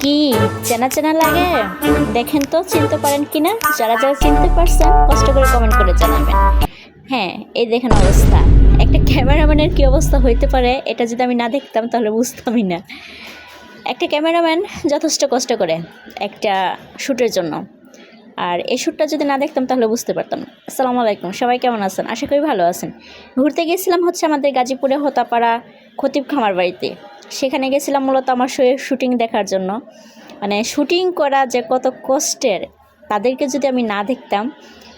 কি চেনা চেনা লাগে? দেখেন তো চিনতে পারেন কিনা। যারা যারা চিনতে পারছেন কষ্ট করে কমেন্ট করে জানাবেন। হ্যাঁ, এই দেখেন অবস্থা। একটা ক্যামেরাম্যানের কি অবস্থা হইতে পারে এটা যদি আমি না দেখতাম তাহলে বুঝতামই না। একটা ক্যামেরাম্যান যথেষ্ট কষ্ট করে একটা শ্যুটের জন্য, আর এই শ্যুটটা যদি না দেখতাম তাহলে বুঝতে পারতাম না। আসসালামু আলাইকুম, সবাই কেমন আছেন? আশা করি ভালো আছেন। ঘুরতে গিয়েছিলাম হচ্ছে আমাদের গাজীপুরে হোতাপাড়া খতিব খামার বাড়িতে। সেখানে গেছিলাম মূলত আমার শোয়ের শ্যুটিং দেখার জন্য। মানে শ্যুটিং করা যে কত কষ্টের, তাদেরকে যদি আমি না দেখতাম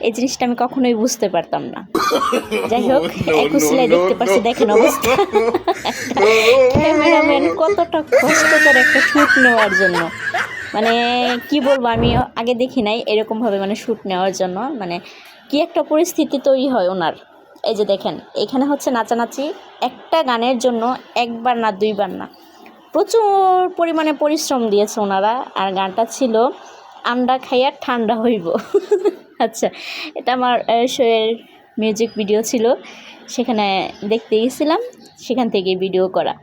এই জিনিসটা আমি কখনোই বুঝতে পারতাম না। যাই হোক, একুশিলায় দেখতে পাচ্ছি, দেখেন অবস্থা। ক্যামেরাম্যান কতটা কষ্ট করে একটা শ্যুট নেওয়ার জন্য, মানে কি বলবো, আমি আগে দেখি নাই এরকমভাবে মানে শ্যুট নেওয়ার জন্য। মানে কি একটা পরিস্থিতি তৈরি হয় ওনার। এই যে দেখেন, এখানে হচ্ছে নাচানাচি একটা গানের জন্য একবার না দুইবার না, প্রচুর পরিমাণে পরিশ্রম দিয়েছে ওনারা। আর গানটা ছিল আন্ডা খাইয়া ঠান্ডা হইব। আচ্ছা, এটা আমার শোয়ের মিউজিক ভিডিও ছিল, সেখানে দেখতে গেছিলাম, সেখান থেকে ভিডিও করা।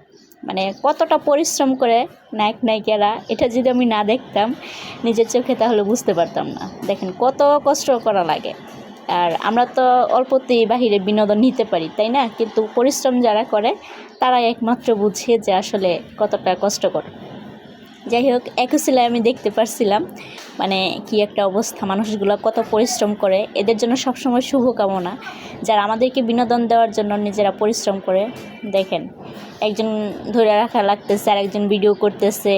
মানে কতটা পরিশ্রম করে নায়ক নায়িকারা, এটা যদি আমি না দেখতাম নিজের চোখে তাহলে বুঝতে পারতাম না। দেখেন কত কষ্ট করা লাগে। আর আমরা তো অল্পতেই বাহিরে বিনোদন নিতে পারি, তাই না? কিন্তু পরিশ্রম যারা করে তারাই একমাত্র বুঝে যে আসলে কতটা কষ্টকর। যাই হোক, একুশিলায় আমি দেখতে পারছিলাম মানে কি একটা অবস্থা, মানুষগুলো কত পরিশ্রম করে। এদের জন্য সবসময় শুভকামনা, যারা আমাদেরকে বিনোদন দেওয়ার জন্য নিজেরা পরিশ্রম করে। দেখেন, একজন ধরে রাখা লাগতেছে আর একজন ভিডিও করতেছে।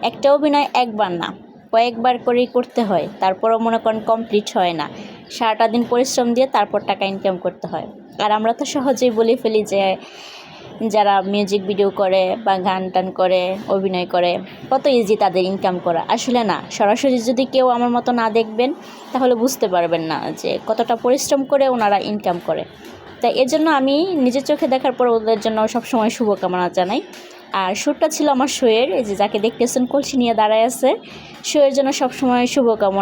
একটা অভিনয় একবার না, কয়েকবার করেই করতে হয়, তারপরও মনে করেন কমপ্লিট হয় না। সারাটা দিন পরিশ্রম দিয়ে তারপর টাকা ইনকাম করতে হয়। আর আমরা তো সহজেই বলে ফেলি যে যারা মিউজিক ভিডিও করে বা গান টান করে, অভিনয় করে, কত ইজি তাদের ইনকাম করা। আসলে না, সরাসরি যদি কেউ আমার মতো না দেখবেন তাহলে বুঝতে পারবেন না যে কতটা পরিশ্রম করে ওনারা ইনকাম করে। তাই এর জন্য আমি নিজের চোখে দেখার পর ওদের জন্য সবসময় শুভকামনা জানাই। আর শ্যুটটা ছিল আমার শোয়ের, এই যে যাকে দেখতেছেন কলসি নিয়ে দাঁড়ায় আছে, শোয়ের জন্য সবসময় শুভকামনা।